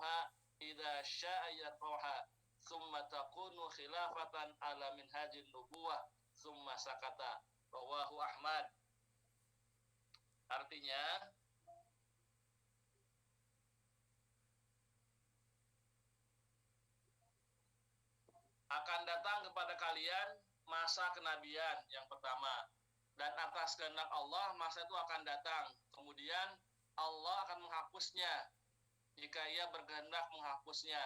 yamha'uha idza syaa yarfa'uha summa takunu khilafatan ala minhajin nubuwah summa sakata. Rawahu Ahmad. Artinya akan datang kepada kalian masa kenabian yang pertama, dan atas kehendak Allah masa itu akan datang. Kemudian Allah akan menghapusnya jika Ia berkehendak menghapusnya.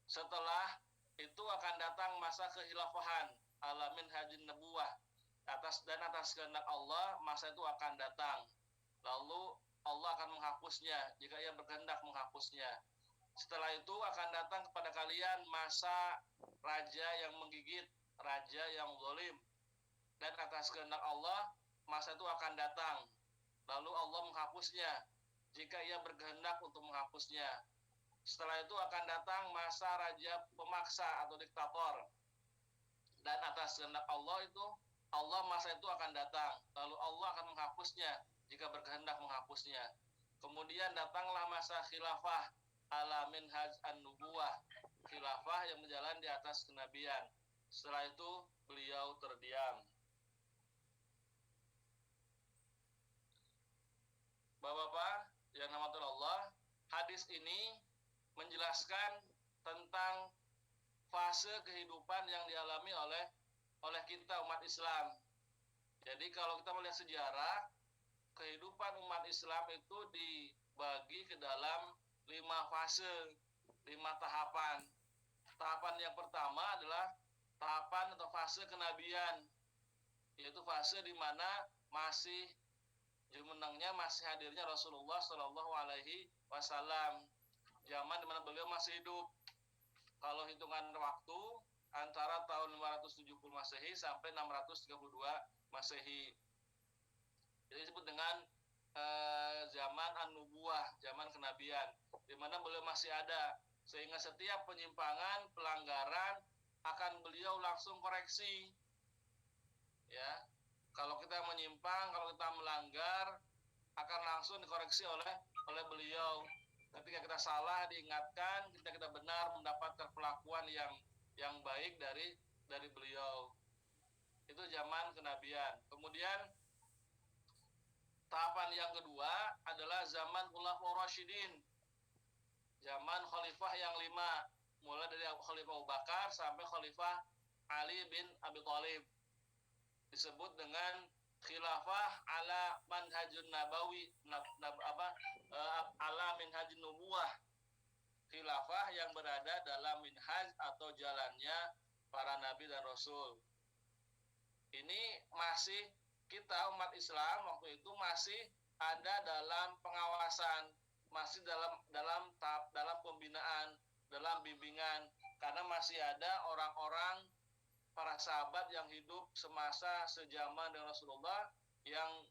Setelah itu akan datang masa kehilafahan ala minhajin nubuwah, atas kehendak Allah masa itu akan datang. Lalu Allah akan menghapusnya jika Ia berkehendak menghapusnya. Setelah itu akan datang kepada kalian masa raja yang menggigit, raja yang zalim, dan atas kehendak Allah masa itu akan datang. Lalu Allah menghapusnya jika Ia berkehendak untuk menghapusnya. Setelah itu akan datang masa raja pemaksa atau diktator, dan atas kehendak Allah masa itu akan datang. Lalu Allah akan menghapusnya jika berkehendak menghapusnya. Kemudian datanglah masa khilafah ala minhaj an-nubuwah, khilafah yang berjalan di atas kenabian. Setelah itu beliau terdiam. Bapak-bapak yang dirahmati Allah, hadis ini menjelaskan tentang fase kehidupan yang dialami oleh kita umat Islam. Jadi kalau kita melihat sejarah, kehidupan umat Islam itu dibagi ke dalam 5 fase, 5 tahapan. Tahapan yang pertama adalah tahapan atau fase kenabian, yaitu fase di mana masih hadirnya Rasulullah Shallallahu Alaihi Wasallam, zaman di mana beliau masih hidup. Kalau hitungan waktu antara tahun 570 Masehi sampai 632 Masehi. Jadi disebut dengan zaman an-nubuwah, zaman kenabian, di mana beliau masih ada, sehingga setiap penyimpangan, pelanggaran akan beliau langsung koreksi. Ya, kalau kita menyimpang, kalau kita melanggar, akan langsung dikoreksi oleh beliau. Ketika kita salah diingatkan, ketika kita benar mendapatkan perlakuan yang baik dari beliau. Itu zaman kenabian. Kemudian tahapan yang kedua adalah zaman Khulafaur Rasyidin, zaman khalifah yang 5, mulai dari Khalifah Abu Bakar sampai Khalifah Ali bin Abi Thalib. Disebut dengan khilafah ala manhajun nabawi, ala minhajun nubuwah, khilafah yang berada dalam minhaj atau jalannya para nabi dan rasul. Ini masih kita umat Islam waktu itu masih ada dalam pengawasan, masih dalam pembinaan, dalam bimbingan, karena masih ada orang-orang para sahabat yang hidup semasa sejaman dengan Rasulullah yang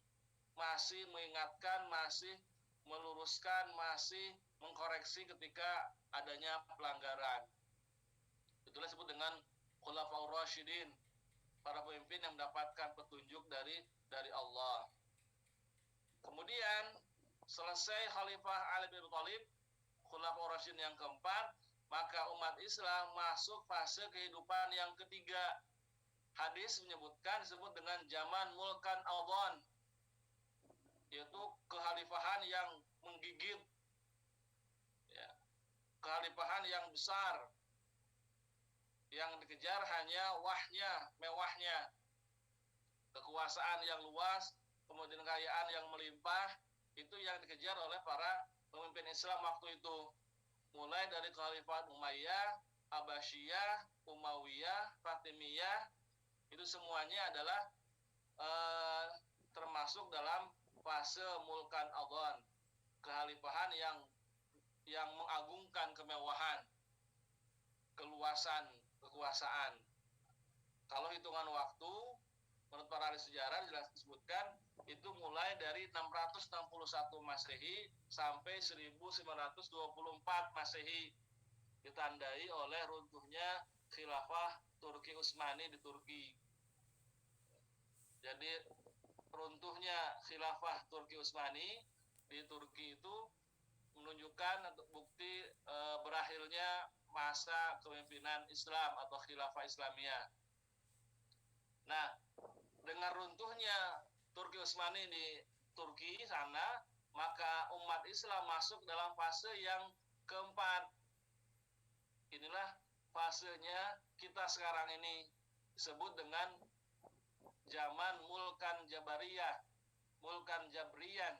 masih mengingatkan, masih meluruskan, masih mengkoreksi ketika adanya pelanggaran. Itulah disebut dengan Khulafaur Rasyidin, para pemimpin yang mendapatkan petunjuk dari Allah. Kemudian selesai Khalifah Ali bin Abi Thalib, Khulafaur Rasyidin yang keempat, maka umat Islam masuk fase kehidupan yang ketiga. Hadis menyebutkan disebut dengan zaman mulkan adhan, yaitu kekhalifahan yang menggigit, ya, kekhalifahan yang besar, yang dikejar hanya mewahnya, kekuasaan yang luas, kemudian kekayaan yang melimpah, itu yang dikejar oleh para pemimpin Islam waktu itu. Mulai dari Khalifah Umayyah, Abbasiyah, Umayyah, Fatimiyah, itu semuanya adalah termasuk dalam fase mulkan adhan, kekhalifahan yang mengagungkan kemewahan, keluasan kekuasaan. Kalau hitungan waktu menurut para ahli sejarah jelas disebutkan itu mulai dari 661 Masehi sampai 1924 Masehi, ditandai oleh runtuhnya khilafah Turki Utsmani di Turki. Jadi runtuhnya khilafah Turki Utsmani di Turki itu menunjukkan bukti berakhirnya masa kepemimpinan Islam atau khilafah Islamiyah. Nah, dengan runtuhnya Turki Utsmani di Turki sana, maka umat Islam masuk dalam fase yang keempat. Inilah fasenya kita sekarang ini disebut dengan zaman Mulkan Jabariyah, Mulkan Jabriyan,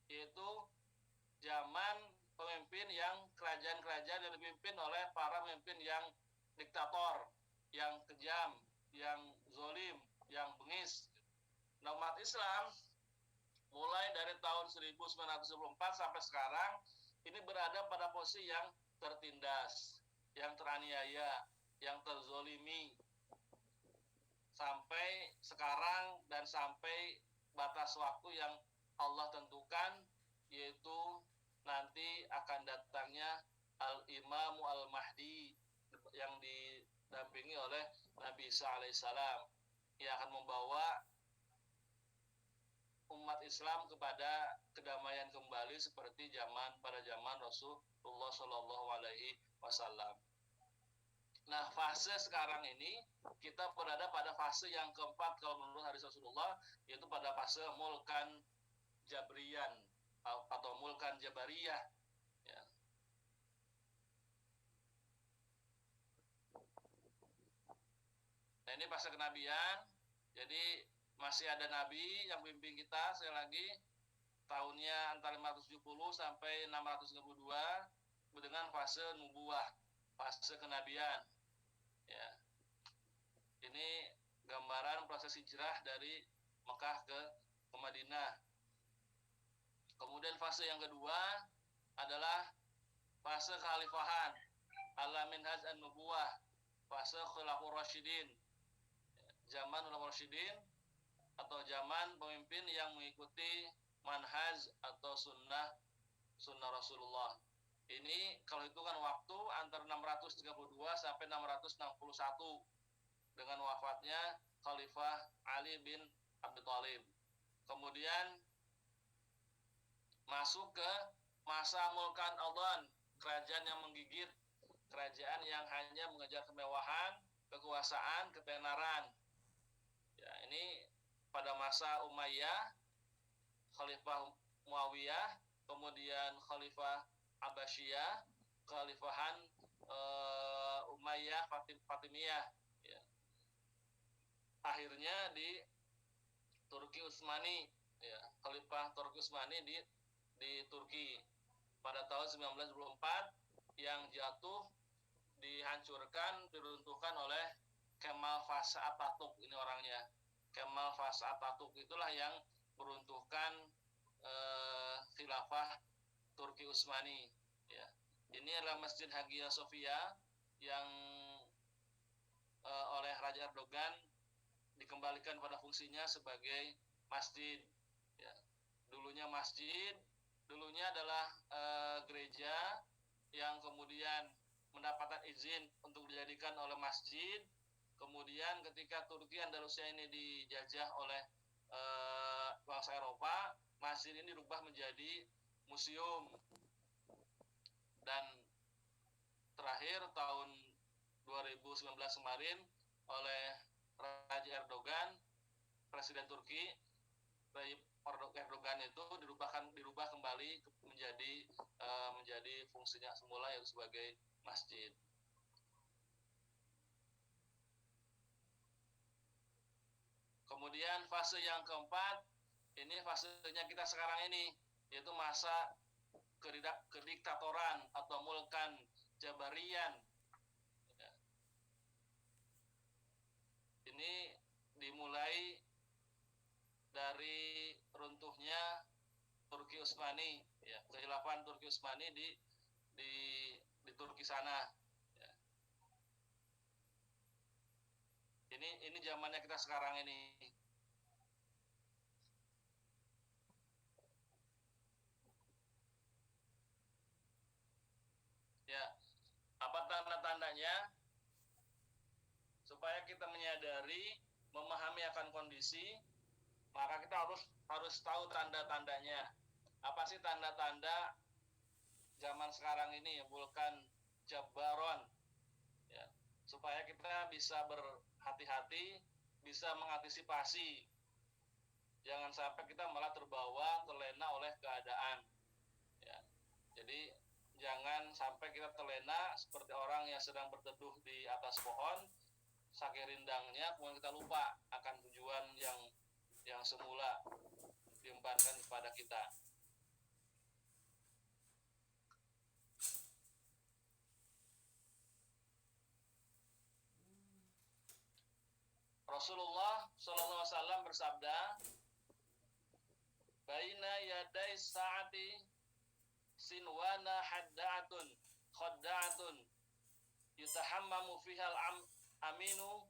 yaitu zaman pemimpin yang kerajaan-kerajaan yang dipimpin oleh para pemimpin yang diktator, yang kejam, yang zolim, yang bengis. Nah, umat Islam mulai dari tahun 1924 sampai sekarang ini berada pada posisi yang tertindas, yang teraniaya, yang terzolimi sampai sekarang dan sampai batas waktu yang Allah tentukan, yaitu nanti akan datangnya Al-Imamu Al-Mahdi yang didampingi oleh Nabi Isa alaihissalam, yang akan membawa umat Islam kepada kedamaian kembali seperti pada zaman Rasulullah Shallallahu Alaihi Wasallam. Nah, fase sekarang ini kita berada pada fase yang keempat kalau menurut hadis Rasulullah, yaitu pada fase Mulkan Jabriyan atau Mulkan Jabariyah. Ya. Nah, ini fase kenabian. Jadi masih ada nabi yang bimbing kita, sekali lagi tahunnya antara 570 sampai 632 dengan fase nubuah, fase kenabian. Ya. Ini gambaran proses hijrah dari Mekah ke Madinah. Kemudian fase yang kedua adalah fase kekhalifahan, al-minhaj an-nubuwah, fase khilafur rasyidin. Zaman ulama rasyidin atau zaman pemimpin yang mengikuti manhaj atau sunnah Rasulullah. Ini kalau hitungan waktu antara 632 sampai 661 dengan wafatnya Khalifah Ali bin Abi Thalib. Kemudian masuk ke masa Mulkan Adhan, kerajaan yang menggigit, kerajaan yang hanya mengejar kemewahan, kekuasaan, ketenaran. Ya, ini pada masa Umayyah, Khalifah Muawiyah, kemudian Khalifah Abbasiyah, Khalifahan Umayyah Fatimiyah. Ya. Akhirnya di Turki Utsmani, ya, Khalifah Turki Utsmani di Turki pada tahun 1924 yang jatuh, dihancurkan, diruntuhkan oleh Kemal Pasha Atatürk. Ini orangnya, Kemal Pasha Atatürk itulah yang meruntuhkan khilafah Turki Utsmani. Ya. Ini adalah Masjid Hagia Sophia yang oleh Raja Erdogan dikembalikan pada fungsinya sebagai masjid. Ya. Dulunya masjid, dulunya adalah gereja yang kemudian mendapatkan izin untuk dijadikan oleh masjid. Kemudian ketika Turki Andalusia ini dijajah oleh bangsa Eropa, masjid ini dirubah menjadi museum. Dan terakhir tahun 2019 kemarin oleh Raja Erdogan, Presiden Turki, Erdogan itu dirubah kembali menjadi fungsinya semula, yaitu sebagai masjid. Kemudian fase yang keempat, ini fasenya kita sekarang ini, yaitu masa kediktatoran atau Mulkan Jabariyan. Ini dimulai dari runtuhnya Turki Utsmani, ya, kekhilafan Turki Utsmani di Turki sana. Ya. Ini zamannya kita sekarang ini. Ya, apa tanda-tandanya? Supaya kita menyadari, memahami akan kondisi, maka kita harus tahu tanda-tandanya. Apa sih tanda-tanda zaman sekarang ini, bukan jabaron, ya, supaya kita bisa berhati-hati, bisa mengantisipasi, jangan sampai kita malah terlena oleh keadaan, ya. Jadi jangan sampai kita terlena seperti orang yang sedang berteduh di atas pohon, saking rindangnya kemudian kita lupa akan tujuan yang semula diembankan kepada kita. Rasulullah SAW bersabda, baina yaday sa'ati sinwana hadda'atun khadda'atun yutahammamu fihal aminu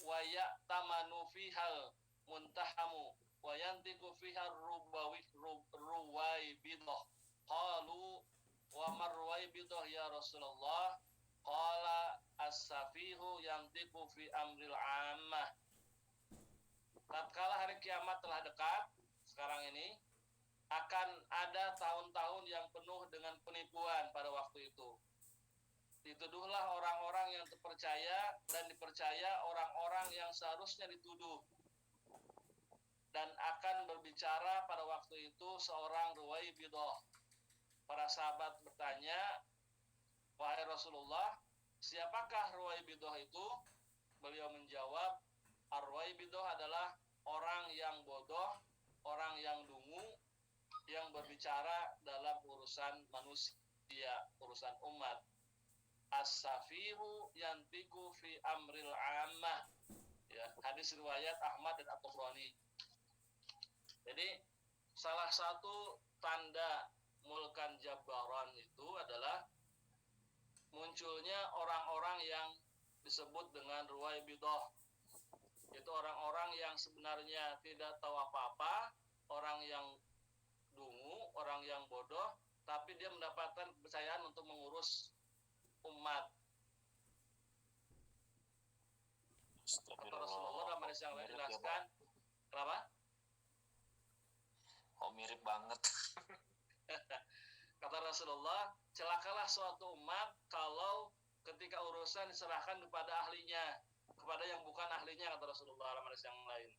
wa ya'tamanu fihal muntahamu wa yantiku fihal ruwai bidah. Qalu wa marwai bidah ya Rasulullah? Qala as-safihu yantiku fi amril ammah. Tatkala hari kiamat telah dekat, sekarang ini akan ada tahun-tahun yang penuh dengan penipuan pada waktu itu. Dituduhlah orang-orang yang terpercaya dan dipercaya orang-orang yang seharusnya dituduh. Dan akan berbicara pada waktu itu seorang ruwaibidah. Para sahabat bertanya, wahai Rasulullah, siapakah ruwaibidah itu? Beliau menjawab, ar-ruwaibidah adalah orang yang bodoh, orang yang dungu, yang berbicara dalam urusan manusia, urusan umat. As-safihu yantiku fi amril ammah. Ya, hadis riwayat Ahmad dan At-Tabrani. Jadi salah satu tanda mulkan jabaran itu adalah munculnya orang-orang yang disebut dengan ruwaibidah. Itu orang-orang yang sebenarnya tidak tahu apa-apa, orang yang dungu, orang yang bodoh, tapi dia mendapatkan kepercayaan untuk mengurus umat. Kata Rasulullah dalam hadis yang lain jelaskan, kenapa? Oh, mirip banget. Kata Rasulullah, celakalah suatu umat kalau ketika urusan diserahkan kepada ahlinya, kepada yang bukan ahlinya, kata Rasulullah dalam hadis yang lain.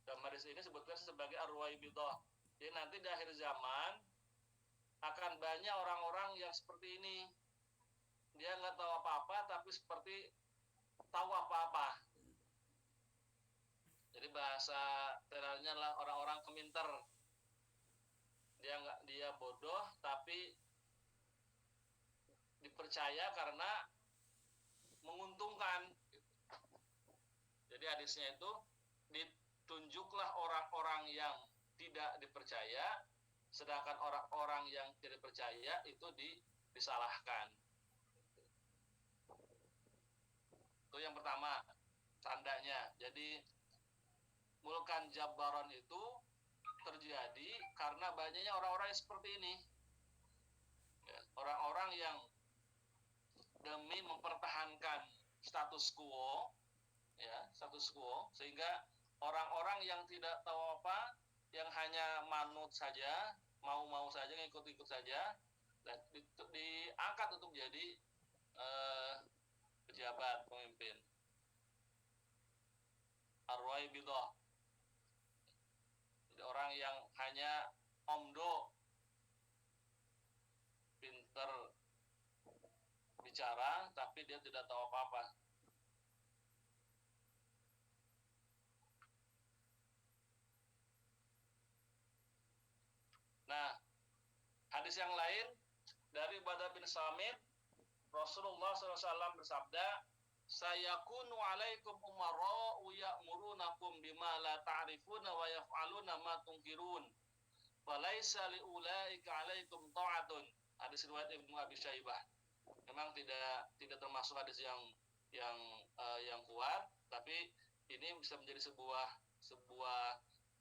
Dalam hadis ini sebutkan sebagai ar-ruwaibidah. Jadi nanti di akhir zaman akan banyak orang-orang yang seperti ini. Dia nggak tahu apa-apa, tapi seperti tahu apa-apa. Jadi bahasa teralnya adalah orang-orang keminter. Dia bodoh, tapi dipercaya karena menguntungkan. Jadi hadisnya itu, ditunjuklah orang-orang yang tidak dipercaya, sedangkan orang-orang yang tidak dipercaya itu disalahkan. Itu yang pertama tandanya. Jadi mulkan jabaron itu terjadi karena banyaknya orang-orang yang seperti ini, ya, orang-orang yang demi mempertahankan status quo, ya, status quo, sehingga orang-orang yang tidak tahu apa, yang hanya manut saja, mau saja, ngikut-ikut saja, dan diangkat untuk jadi pejabat, pemimpin. Ar-ruwaibidah. Jadi orang yang hanya omdo, pinter bicara, tapi dia tidak tahu apa-apa. Nah, hadis yang lain dari Ubadah bin Samit, Rasulullah SAW bersabda, sayakunu alaikum umara'u ya'murunakum bima la ta'rifuna wa yaf'aluna ma tunkirun wa laisa liulaika alaikum ta'atun. Hadis riwayat Ibnu Abi Syaibah. Memang tidak termasuk hadis yang kuat, tapi ini bisa menjadi sebuah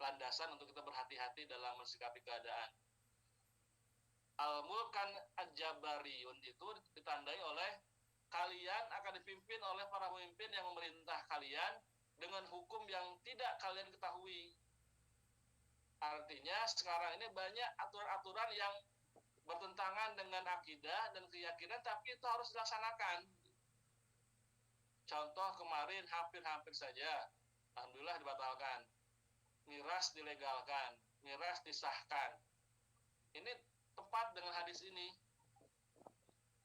landasan untuk kita berhati-hati dalam mensikapi keadaan. Al-mulkan al-jabariyun itu ditandai oleh kalian akan dipimpin oleh para pemimpin yang memerintah kalian dengan hukum yang tidak kalian ketahui. Artinya sekarang ini banyak aturan-aturan yang bertentangan dengan akidah dan keyakinan, tapi itu harus dilaksanakan. Contoh kemarin hampir saja, alhamdulillah dibatalkan. Miras dilegalkan, miras disahkan. Ini tepat dengan hadis ini.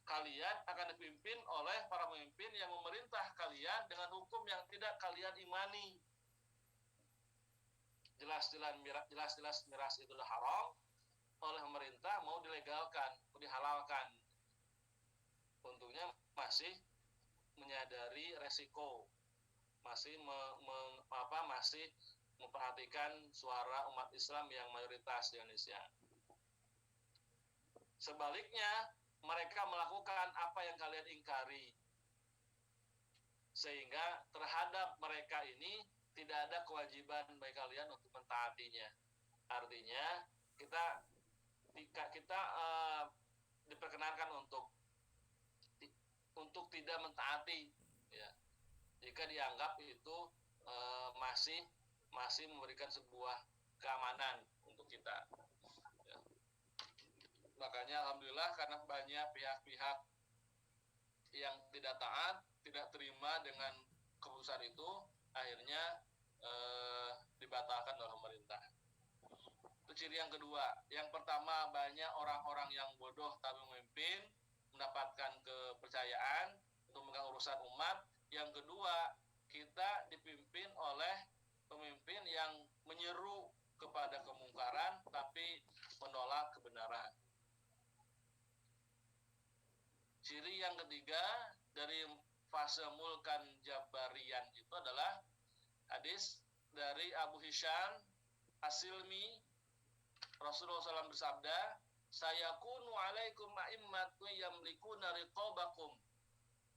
Kalian akan dipimpin oleh para pemimpin yang memerintah kalian dengan hukum yang tidak kalian imani. Jelas-jelas miras itu haram, oleh pemerintah mau dilegalkan, mau dihalalkan. Untungnya masih menyadari resiko, masih masih memperhatikan suara umat Islam yang mayoritas di Indonesia. Sebaliknya, mereka melakukan apa yang kalian ingkari, sehingga terhadap mereka ini tidak ada kewajiban bagi kalian untuk mentaatinya. Artinya kita diperkenankan untuk tidak mentaati, ya, jika dianggap itu masih memberikan sebuah keamanan untuk kita, ya. Makanya alhamdulillah karena banyak pihak-pihak yang tidak taat, tidak terima dengan keputusan itu, akhirnya dibatalkan oleh pemerintah. Itu ciri yang kedua. Yang pertama, banyak orang-orang yang bodoh tapi memimpin, mendapatkan kepercayaan untuk memegang urusan umat. Yang kedua, kita dipimpin oleh pemimpin yang menyeru kepada kemungkaran tapi menolak kebenaran. Ciri yang ketiga dari fase mulkan Jabarian itu adalah hadis dari Abu Hisham As-Silmi. Rasulullah SAW bersabda, sayakunu alaikum a'immatu yamlikuna riqabakum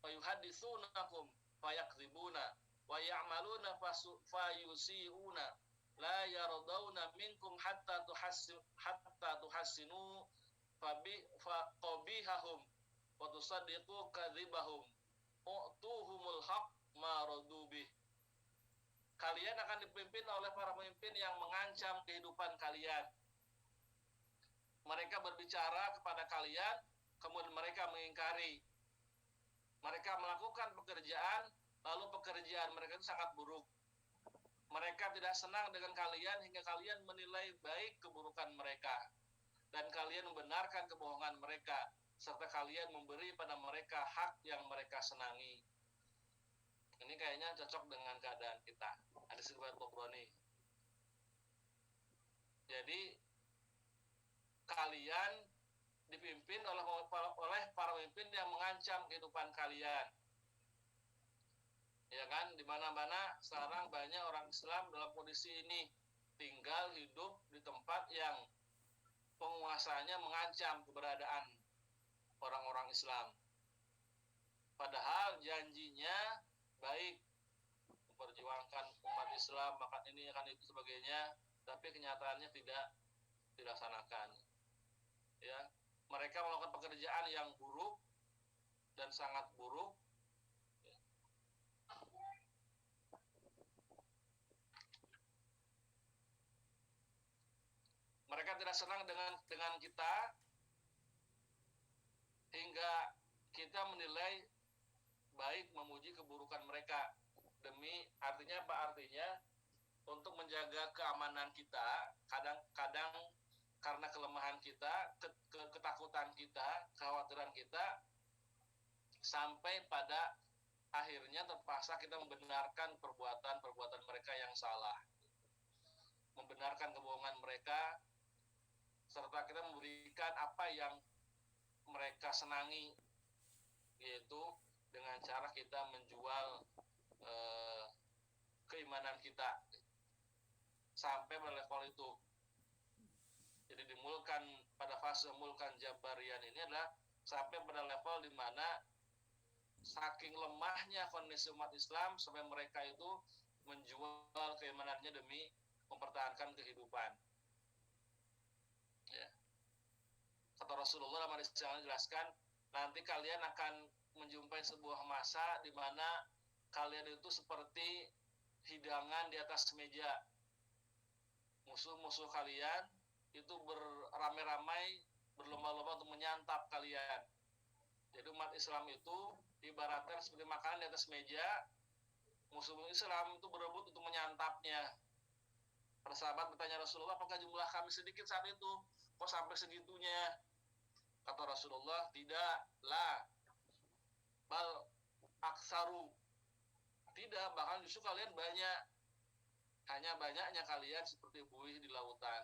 wa yuhaditsunakum fayakdzibuna wa ya'maluna fayusiuna la yardawna minkum hatta tuhassinu faqabihahum wa tusaddiqu kadzibahum u'tuhumul haq ma radubih. Kalian akan dipimpin oleh para pemimpin yang mengancam kehidupan kalian. Mereka berbicara kepada kalian, kemudian mereka mengingkari. Mereka melakukan pekerjaan, lalu pekerjaan mereka itu sangat buruk. Mereka tidak senang dengan kalian hingga kalian menilai baik keburukan mereka. Dan kalian membenarkan kebohongan mereka, serta kalian memberi pada mereka hak yang mereka senangi. Ini kayaknya cocok dengan keadaan kita. Hadis riwayat Tabrani. Jadi kalian dipimpin oleh para pemimpin yang mengancam kehidupan kalian. Ya kan, di mana-mana sekarang banyak orang Islam dalam kondisi ini tinggal hidup di tempat yang penguasanya mengancam keberadaan orang-orang Islam. Padahal janjinya baik, memperjuangkan umat Islam, makan ini, akan itu sebagainya, tapi kenyataannya tidak dilaksanakan. Ya, mereka melakukan pekerjaan yang buruk dan sangat buruk. Ya. Mereka tidak senang dengan kita hingga kita menilai baik memuji keburukan mereka. Demi artinya apa? Artinya untuk menjaga keamanan kita, kadang-kadang karena kelemahan kita, ketakutan kita, kekhawatiran kita, sampai pada akhirnya terpaksa kita membenarkan perbuatan mereka yang salah, membenarkan kebohongan mereka, serta kita memberikan apa yang mereka senangi, yaitu dengan cara kita menjual keimanan kita sampai pada level itu. Jadi dimulkan pada fase mulkan Jabarian ini adalah sampai pada level di mana saking lemahnya kondisi umat Islam sampai mereka itu menjual keimanannya demi mempertahankan kehidupan. Ya. Kata Rasulullah dalam hadis yang jelaskan, nanti kalian akan menjumpai sebuah masa di mana kalian itu seperti hidangan di atas meja. Musuh-musuh kalian itu beramai-ramai berlomba-lomba untuk menyantap kalian. Jadi umat Islam itu ibaratkan seperti makanan di atas meja, musuh Islam itu berebut untuk menyantapnya. Para sahabat bertanya Rasulullah, apakah jumlah kami sedikit saat itu? Kok sampai segitunya? Kata Rasulullah, tidak, la, bal, aksaru. Tidak, bahkan justru kalian banyak. Hanya banyaknya kalian seperti buih di lautan.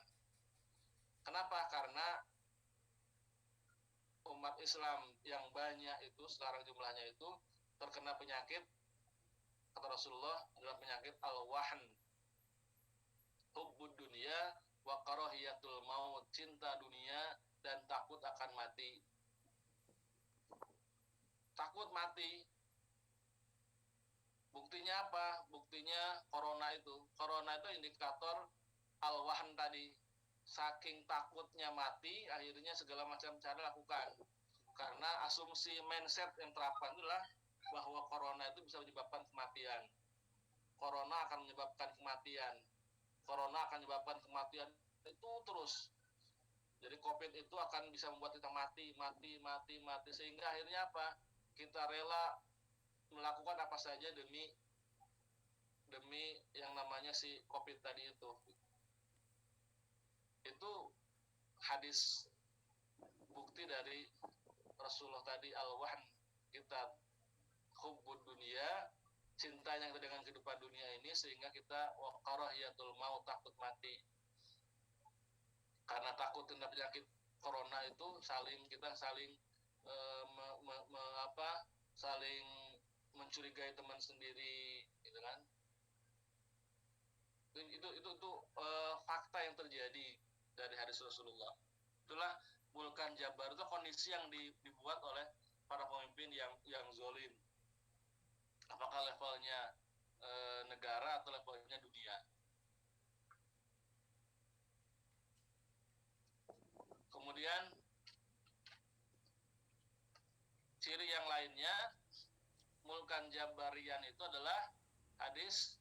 Kenapa? Karena umat Islam yang banyak itu, sekarang jumlahnya itu, terkena penyakit, kata Rasulullah, adalah penyakit al-wahn, hubbud dunia wa karahiyatul maut, cinta dunia dan takut akan mati. Takut mati. Buktinya apa? Buktinya corona itu. Corona itu indikator al-wahn tadi. Saking takutnya mati, akhirnya segala macam cara lakukan. Karena asumsi mindset yang terapkan itulah bahwa corona itu bisa menyebabkan kematian. Corona akan menyebabkan kematian. Corona akan menyebabkan kematian itu terus. Jadi COVID itu akan bisa membuat kita mati. Sehingga akhirnya apa? Kita rela melakukan apa saja demi yang namanya si COVID tadi itu. Itu hadis bukti dari Rasulullah tadi, al-wahn, kita hubbud dunia, cintanya kita dengan kehidupan dunia ini, sehingga kita karahiyatul maut, takut mati. Karena takut kena penyakit corona itu kita saling saling mencurigai teman sendiri, gitu kan? Itu fakta yang terjadi dari hadis Rasulullah. Itulah Mulkan Jabar, itu kondisi yang dibuat oleh para pemimpin yang zolim. Apakah levelnya negara atau levelnya dunia? Kemudian ciri yang lainnya Mulkan Jabarian itu adalah hadis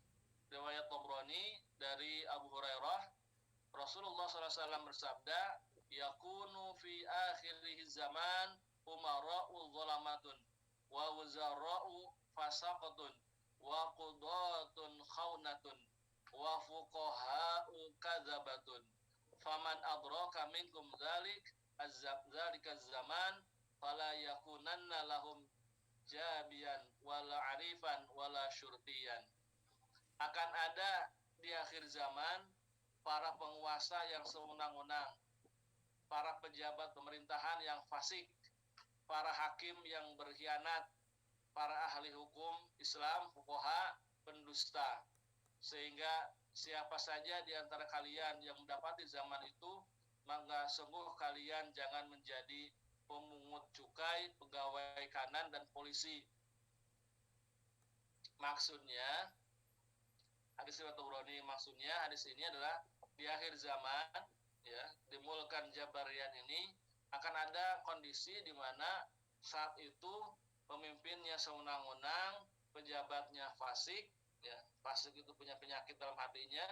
riwayat Tabrani dari Abu Hurairah. Rasulullah SAW bersabda, yakunu fi akhirih zaman umara'u zalamatun wa wuzara'u fasaqatun wa qudatun khaunatun wa fuqaha'u kadzabatun faman adraka minkum dzalika zaman fala yakunanna lahum jabian wala arifan wala syurtiyan. Akan ada di akhir zaman para penguasa yang sewenang-wenang, para pejabat pemerintahan yang fasik, para hakim yang berkhianat, para ahli hukum Islam, fuqaha, pendusta. Sehingga siapa saja di antara kalian yang mendapati zaman itu, maka sungguh kalian jangan menjadi pemungut cukai, pegawai kanan, dan polisi. Maksudnya, hadis riwayat Tabrani, maksudnya hadis ini adalah di akhir zaman, ya, di Mulkan Jabarian ini akan ada kondisi di mana saat itu pemimpinnya sewenang-wenang, pejabatnya fasik, ya, fasik itu punya penyakit dalam hatinya,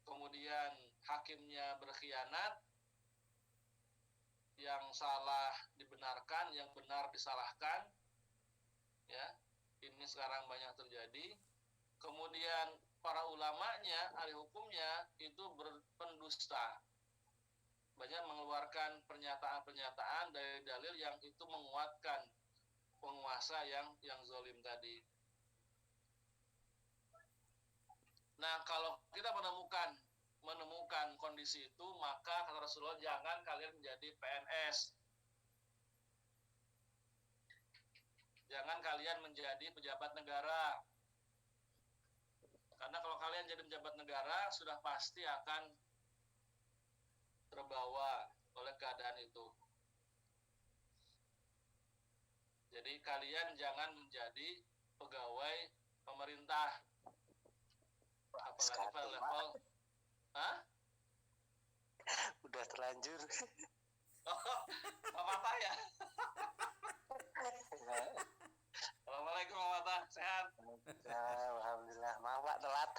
kemudian hakimnya berkhianat, yang salah dibenarkan, yang benar disalahkan, ya, ini sekarang banyak terjadi. Kemudian para ulamanya, ahli hukumnya itu berpendusta, banyak mengeluarkan pernyataan-pernyataan dari dalil yang itu menguatkan penguasa yang zalim tadi. Nah, kalau kita menemukan kondisi itu, maka kata Rasulullah, jangan kalian menjadi PNS. Jangan kalian menjadi pejabat negara. Karena kalau kalian jadi pejabat negara, sudah pasti akan terbawa oleh keadaan itu. Jadi kalian jangan menjadi pegawai pemerintah. Apalagi pada level udah terlanjur. Pak Mata ya. Assalamualaikum Pak Mata, sehat? Alhamdulillah, maaf Pak telat.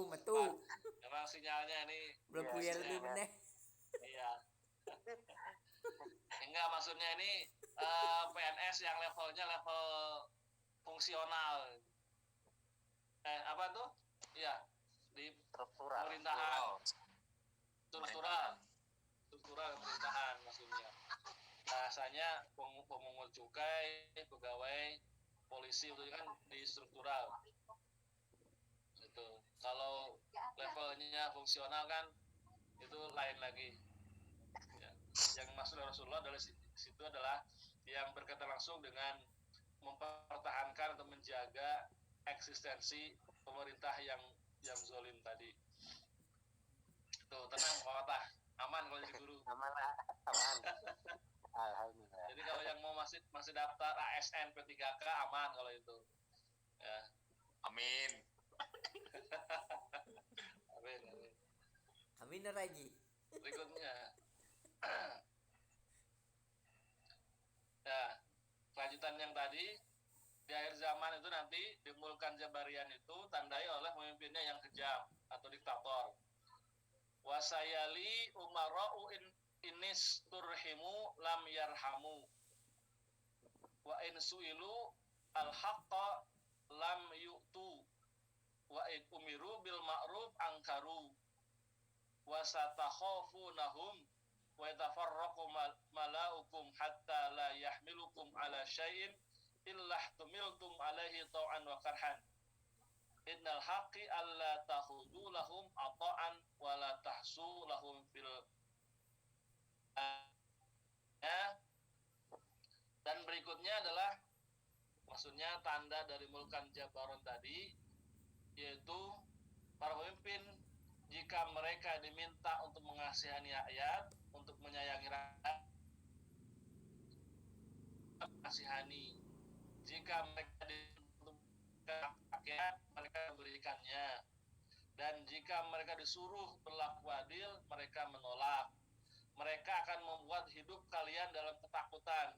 Metu. Memang sinyalnya ini Belum puyar lebih meneh. Iya. Enggak, maksudnya ini PNS yang levelnya level fungsional. Apa tuh? Iya, di struktural. pemerintahan. Struktural pemerintahan maksudnya. Bahasanya pemungut cukai, pegawai polisi itu kan di struktural. Itu. Kalau levelnya fungsional kan itu lain lagi. Ya. Yang maksud Rasulullah adalah situ adalah yang berkaitan langsung dengan mempertahankan atau menjaga eksistensi pemerintah yang zalim tadi. Tuh, tenang Pak, aman kalau jadi guru. Aman. Alhamdulillah. Jadi kalau yang mau masih daftar ASN P3K aman kalau itu. Ya. Amin. Amin. Amin lagi. Berikutnya. Ya, kelanjutan yang tadi di akhir zaman itu nanti dimulkan Jabarian itu tandai oleh pemimpinnya yang kejam atau diktator. Wasayali umara'u inis turhimu lam yarhamu wa in su'ilu al-haqqa lam yu'tu wa in umiru bil ma'ruf ankaru wa satakhafunahum wa yatafarraqu malaukum hatta la yahmilukum ala syai'in illa tumiltum alaihi tau'an wa karhan innal haqqi alla tahudu lahum ata'an wa la tahsu lahum fil dan berikutnya adalah maksudnya tanda dari mulkan Jabaron tadi, yaitu para pemimpin jika mereka diminta untuk mengasihani rakyat, untuk menyayangi rakyat, kasihani. Jika mereka diminta rakyat, mereka memberikannya. Dan jika mereka disuruh berlaku adil, mereka menolak. Mereka akan membuat hidup kalian dalam ketakutan,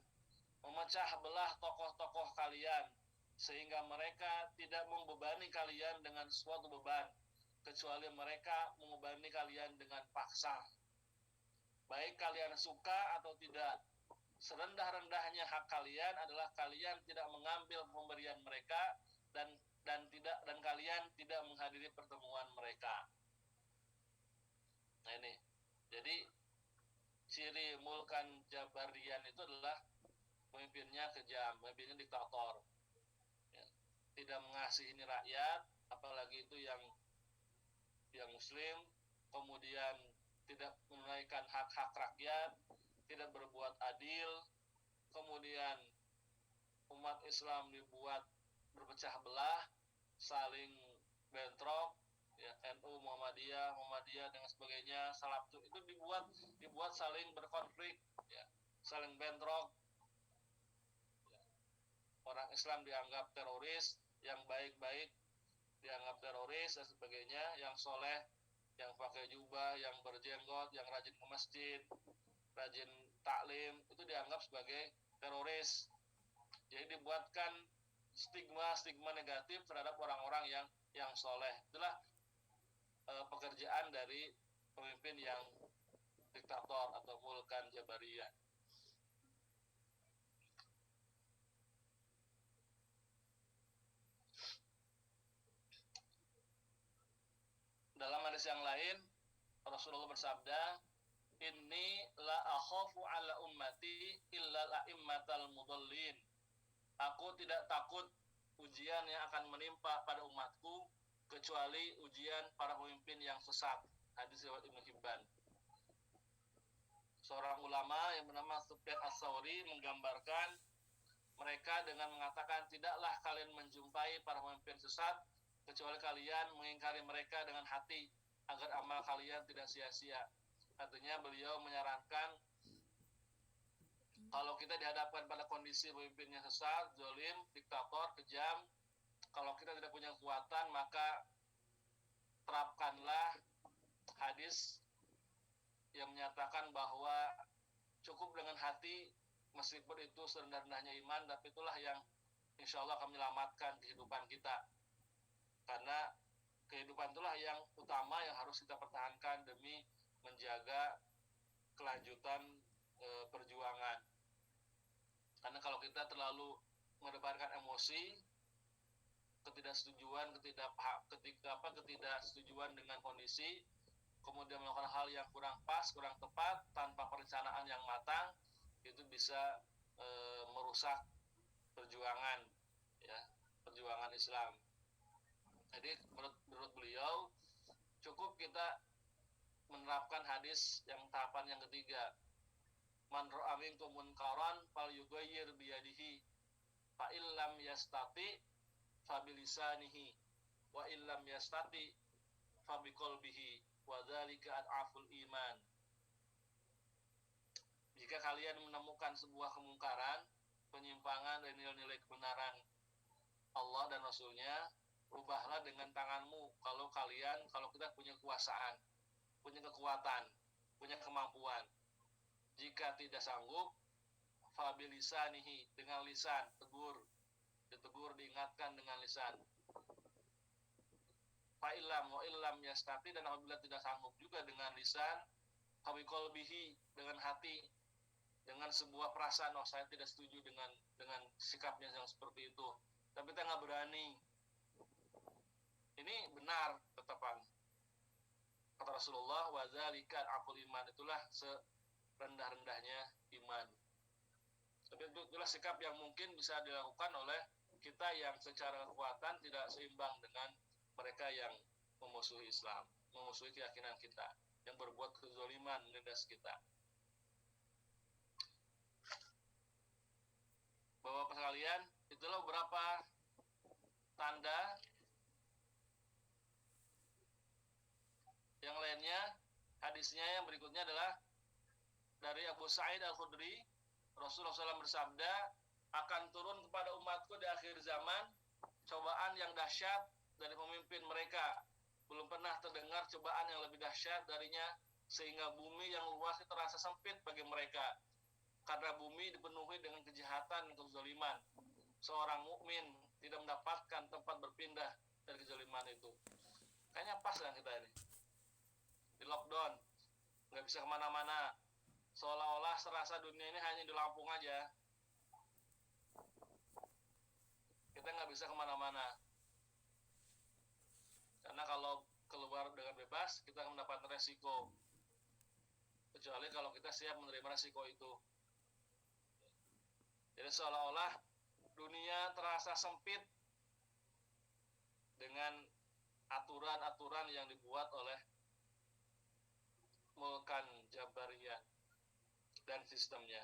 memecah belah tokoh-tokoh kalian, sehingga mereka tidak membebani kalian dengan suatu beban, kecuali mereka membebani kalian dengan paksa. Baik kalian suka atau tidak, serendah-rendahnya hak kalian adalah kalian tidak mengambil pemberian mereka dan kalian tidak menghadiri pertemuan mereka. Nah ini, jadi ciri mulkan Jabarian itu adalah pemimpinnya kejam, pemimpinnya diktator, ya. Tidak mengasihi rakyat, apalagi itu yang muslim, kemudian tidak menunaikan hak-hak rakyat, tidak berbuat adil, kemudian umat Islam dibuat berpecah belah, saling bentrok, ya, NU, Muhammadiyah dan sebagainya, salaf itu dibuat saling berkonflik, ya, saling bentrok. Orang Islam dianggap teroris, yang baik-baik dianggap teroris dan sebagainya, yang soleh, yang pakai jubah, yang berjenggot, yang rajin ke masjid, rajin taklim, itu dianggap sebagai teroris. Jadi dibuatkan stigma negatif terhadap orang-orang yang soleh. Itulah pekerjaan dari pemimpin yang diktator atau mulkan Jabariyah. Dalam hadis yang lain, Rasulullah bersabda, "Inni la akhafu ala ummati illa al-a'immatal mudallin." Aku tidak takut ujian yang akan menimpa pada umatku kecuali ujian para pemimpin yang sesat. Hadis riwayat Ibnu Hibban. Seorang ulama yang bernama Sufyan Ats-Tsauri menggambarkan mereka dengan mengatakan, tidaklah kalian menjumpai para pemimpin sesat kecuali kalian mengingkari mereka dengan hati agar amal kalian tidak sia-sia. Artinya beliau menyarankan kalau kita dihadapkan pada kondisi pemimpinnya sesat, zalim, diktator, kejam, kalau kita tidak punya kekuatan, maka terapkanlah hadis yang menyatakan bahwa cukup dengan hati, meskipun itu serendah-rendahnya iman, tapi itulah yang insya Allah akan menyelamatkan kehidupan kita. Karena kehidupan itulah yang utama yang harus kita pertahankan demi menjaga kelanjutan perjuangan. Karena kalau kita terlalu mendebarkan emosi, ketidaksetujuan dengan kondisi, kemudian melakukan hal yang kurang pas, kurang tepat, tanpa perencanaan yang matang, itu bisa merusak perjuangan, ya, perjuangan Islam. Jadi menurut beliau cukup kita menerapkan hadis yang tahapan yang ketiga, man ra'a minkum munkaran falyughayyir biyadihi fa illam yastati fa bilisanihi wa illam yastati fa biqalbihi wa dzalika ad'aful iman. Jika kalian menemukan sebuah kemungkaran, penyimpangan dari nilai-nilai kebenaran Allah dan Rasulnya, ubahlah dengan tanganmu. Kalau kita punya kekuasaan, punya kekuatan, punya kemampuan. Jika tidak sanggup, fabilisanihi, dengan lisan, ditegur, diingatkan dengan lisan. Fa'ilam wa illam yastati, dan apabila tidak sanggup juga dengan lisan, fabiqalbihi, dengan hati, dengan sebuah perasaan, oh saya tidak setuju dengan sikapnya yang seperti itu, tapi kita nggak berani. Ini benar ketetapan kata Rasulullah, wa dzalika aqul iman, itulah serendah-rendahnya iman. Tapi itulah sikap yang mungkin bisa dilakukan oleh kita yang secara kekuatan tidak seimbang dengan mereka yang memusuhi Islam, memusuhi keyakinan kita, yang berbuat kezaliman, menindas kita. Bapak sekalian, itulah beberapa tanda. Yang lainnya, hadisnya yang berikutnya adalah dari Abu Sa'id Al-Khudri, Rasulullah SAW bersabda, akan turun kepada umatku di akhir zaman cobaan yang dahsyat dari pemimpin mereka. Belum pernah terdengar cobaan yang lebih dahsyat darinya, sehingga bumi yang luas itu terasa sempit bagi mereka. Karena bumi dipenuhi dengan kejahatan dan kezaliman. Seorang mukmin tidak mendapatkan tempat berpindah dari kezaliman itu. Kayaknya pas kan kita ini. Di lockdown, nggak bisa kemana-mana. Seolah-olah serasa dunia ini hanya di Lampung aja. Kita nggak bisa kemana-mana. Karena kalau keluar dengan bebas, kita akan mendapatkan resiko. Kecuali kalau kita siap menerima resiko itu. Jadi seolah-olah dunia terasa sempit dengan aturan-aturan yang dibuat oleh Mulkan Jabariyah dan sistemnya.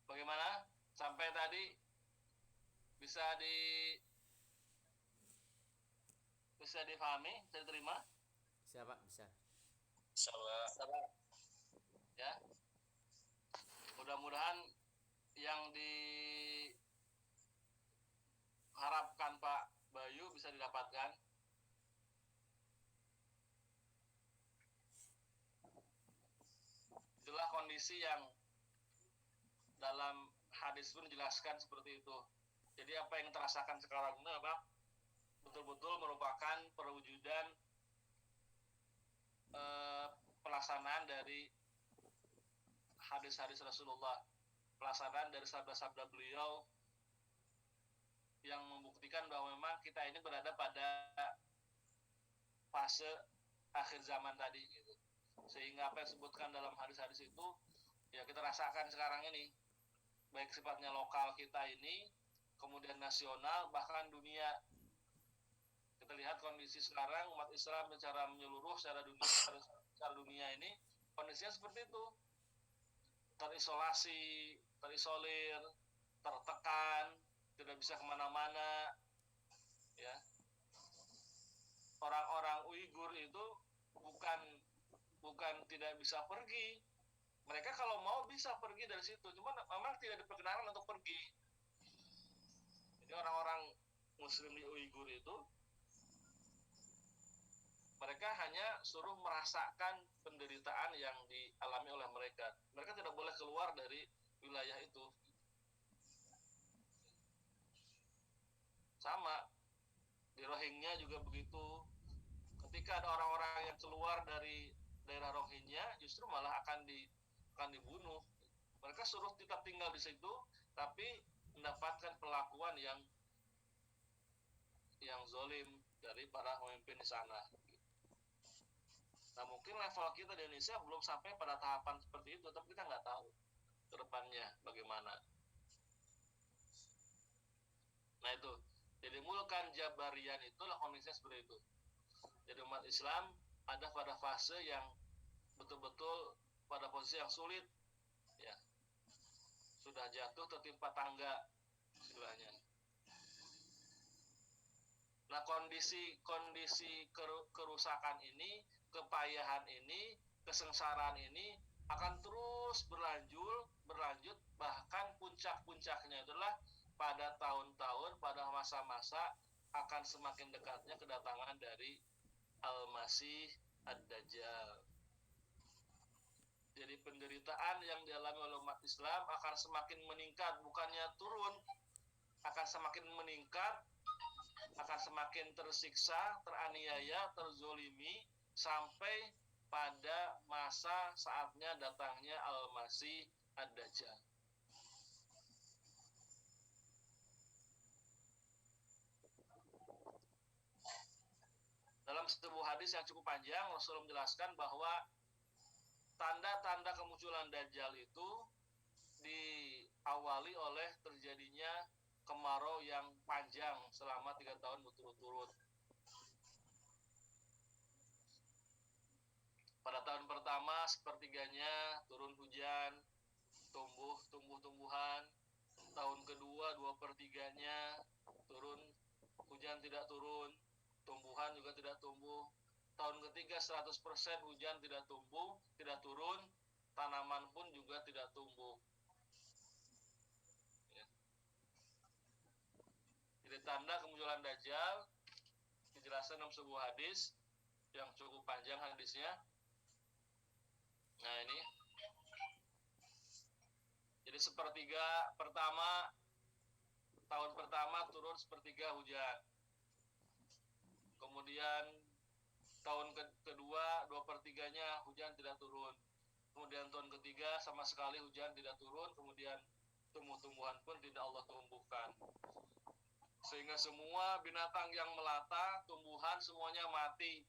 Bagaimana? Sampai tadi bisa dipahami, bisa diterima? Bisa Pak, bisa. Insyaallah. Ya. Mudah-mudahan yang diharapkan Pak Bayu bisa didapatkan. Itulah kondisi yang dalam hadis pun dijelaskan seperti itu. Jadi apa yang terasakan sekarang ini apa? Betul-betul merupakan perwujudan pelaksanaan dari hadis-hadis Rasulullah, pelaksanaan dari sabda-sabda beliau yang membuktikan bahwa memang kita ini berada pada fase akhir zaman tadi gitu. Sehingga apa yang disebutkan dalam hadis-hadis itu ya kita rasakan sekarang ini, baik sifatnya lokal kita ini, kemudian nasional, bahkan dunia. Kita lihat kondisi sekarang umat Islam secara menyeluruh, secara dunia ini kondisinya seperti itu, terisolasi, terisolir, tertekan, tidak bisa kemana-mana, ya. Orang-orang Uighur itu bukan tidak bisa pergi, mereka kalau mau bisa pergi dari situ, cuma memang tidak diperkenankan untuk pergi. Jadi orang-orang Muslim di Uighur itu mereka hanya suruh merasakan penderitaan yang dialami oleh mereka. Mereka tidak boleh keluar dari wilayah itu. Sama di Rohingya juga begitu. Ketika ada orang-orang yang keluar dari daerah Rohingya, justru malah akan dibunuh. Mereka suruh tetap tinggal di situ, tapi mendapatkan perlakuan yang zolim dari para pemimpin di sana. Nah, mungkin level kita di Indonesia belum sampai pada tahapan seperti itu, tapi kita nggak tahu ke depannya bagaimana. Nah itu, jadi mulkan jabarian itulah kondisinya seperti itu. Jadi umat Islam ada pada fase yang betul-betul pada posisi yang sulit, ya, sudah jatuh tertimpa tangga istilahnya. Nah, kondisi kerusakan ini, kepayahan ini, kesengsaraan ini akan terus berlanjut, bahkan puncak-puncaknya adalah pada tahun-tahun, pada masa-masa akan semakin dekatnya kedatangan dari Al-Masih Ad-Dajjal. Jadi penderitaan yang dialami oleh umat Islam akan semakin meningkat, bukannya turun, akan semakin meningkat, akan semakin tersiksa, teraniaya, terzolimi, sampai pada masa saatnya datangnya Al-Masih Ad-Dajjal. Dalam sebuah hadis yang cukup panjang, Rasulullah menjelaskan bahwa tanda-tanda kemunculan Dajjal itu diawali oleh terjadinya kemarau yang panjang selama 3 tahun berturut-turut. Pada tahun pertama sepertiganya turun hujan, tumbuh tumbuhan. Tahun kedua 2/3-nya turun hujan tidak turun, tumbuhan juga tidak tumbuh. Tahun ketiga 100% hujan tidak turun, tanaman pun juga tidak tumbuh. Ya. Jadi tanda kemunculan Dajjal dijelaskan dalam sebuah hadis yang cukup panjang hadisnya. Nah ini, jadi sepertiga pertama, tahun pertama turun sepertiga hujan. Kemudian tahun kedua 2/3-nya hujan tidak turun. Kemudian tahun ketiga sama sekali hujan tidak turun. Kemudian tumbuh-tumbuhan pun tidak Allah tumbuhkan. Sehingga semua binatang yang melata, tumbuhan semuanya mati,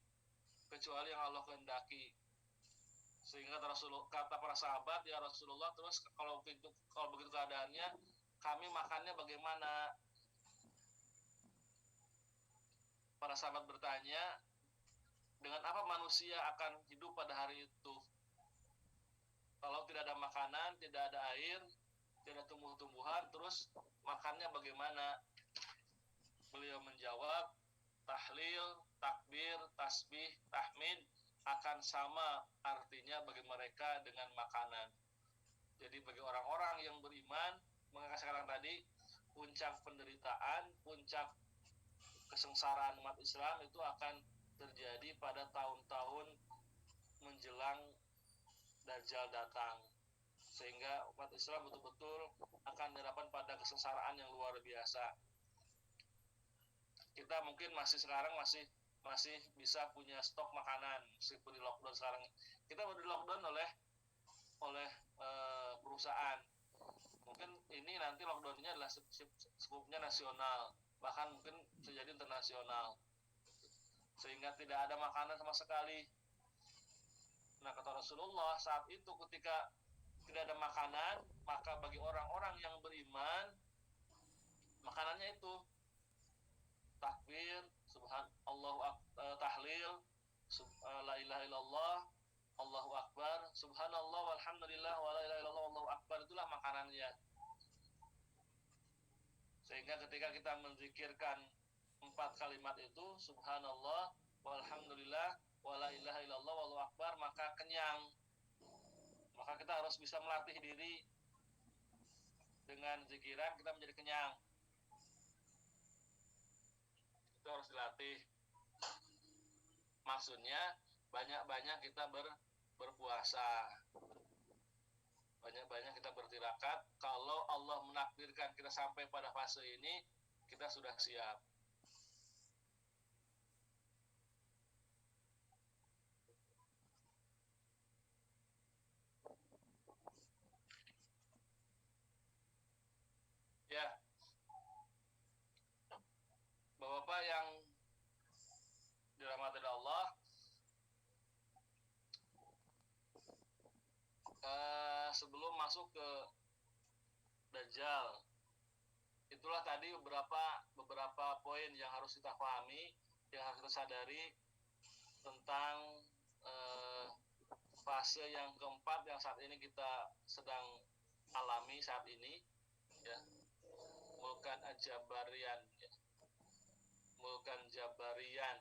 kecuali yang Allah kehendaki. Sehingga kata para sahabat, ya Rasulullah, terus kalau begitu keadaannya, kami makannya bagaimana? Para sahabat bertanya, dengan apa manusia akan hidup pada hari itu? Kalau tidak ada makanan, tidak ada air, tidak ada tumbuh-tumbuhan, terus makannya bagaimana? Beliau menjawab, tahlil, takbir, tasbih, tahmid akan sama artinya bagi mereka dengan makanan. Jadi bagi orang-orang yang beriman, maka sekarang tadi, puncak penderitaan, puncak kesengsaraan umat Islam itu akan terjadi pada tahun-tahun menjelang Dajjal datang. Sehingga umat Islam betul-betul akan dihadapkan pada kesengsaraan yang luar biasa. Kita mungkin sekarang masih bisa punya stok makanan meskipun di lockdown sekarang. Kita baru di lockdown oleh perusahaan. Mungkin ini nanti lockdownnya adalah skupnya nasional, bahkan mungkin bisa jadi internasional, sehingga tidak ada makanan sama sekali. Nah, kata Rasulullah, saat itu ketika tidak ada makanan, maka bagi orang-orang yang beriman, makanannya itu takbir, tahlil, la ilaha illallah, Allahu akbar, subhanallah walhamdulillah wa la ilaha illallah Allahu akbar, itulah makanannya. Sehingga ketika kita menzikirkan 4 kalimat itu, subhanallah walhamdulillah wa la ilaha illallah Allahu akbar, maka kenyang. Maka kita harus bisa melatih diri dengan zikiran, kita menjadi kenyang. Itu harus dilatih. Maksudnya banyak-banyak kita berpuasa. Banyak-banyak kita bertirakat. Kalau Allah menakdirkan kita sampai pada fase ini, kita sudah siap. Ya, Bapak-bapak yang dirahmati Allah, sebelum masuk ke Dajjal, itulah tadi beberapa poin yang harus kita pahami, yang harus kita sadari tentang fase yang keempat yang saat ini kita sedang alami saat ini, ya, Mulkan Jabarian, ya. Mulkan Jabarian.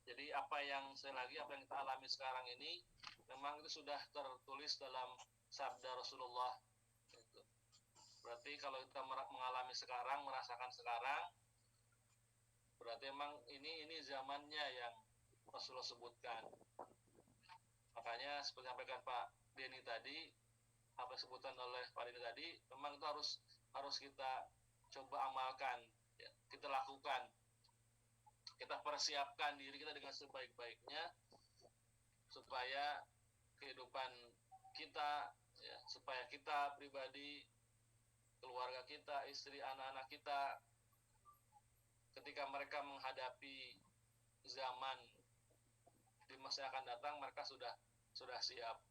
Jadi apa yang kita alami sekarang ini memang itu sudah tertulis dalam sabda Rasulullah. Gitu. Berarti kalau kita mengalami sekarang, merasakan sekarang, berarti memang ini zamannya yang Rasulullah sebutkan. Makanya seperti yang sampaikan Pak Denny tadi, apa yang disebutkan oleh Pak Denny tadi, memang itu harus kita coba amalkan, ya, kita lakukan, kita persiapkan diri kita dengan sebaik-baiknya supaya kehidupan kita, ya, supaya kita pribadi, keluarga kita, istri, anak-anak kita, ketika mereka menghadapi zaman di masa yang akan datang, mereka sudah siap.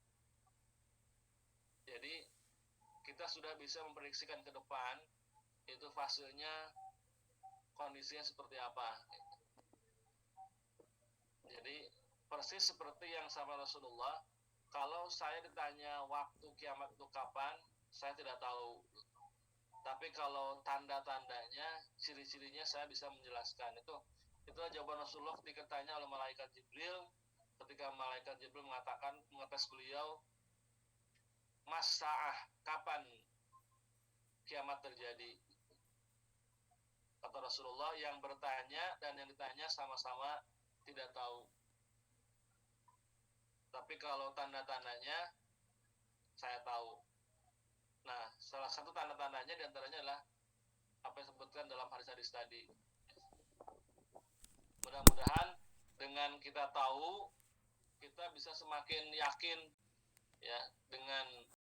Jadi kita sudah bisa memprediksikan ke depan itu fasenya, kondisinya seperti apa. Jadi persis seperti yang sama Rasulullah, kalau saya ditanya waktu kiamat itu kapan, saya tidak tahu. Tapi kalau tanda-tandanya, ciri-cirinya saya bisa menjelaskan. Itulah jawaban Rasulullah ketika ditanya oleh malaikat Jibril, ketika malaikat Jibril mengetes beliau, Mas Sa'ah, kapan kiamat terjadi? Kata Rasulullah, yang bertanya dan yang ditanya sama-sama tidak tahu. Tapi kalau tanda-tandanya saya tahu. Nah, salah satu tanda-tandanya diantaranya adalah apa yang disebutkan dalam hadis-hadis tadi. Mudah-mudahan dengan kita tahu, kita bisa semakin yakin, ya, dengan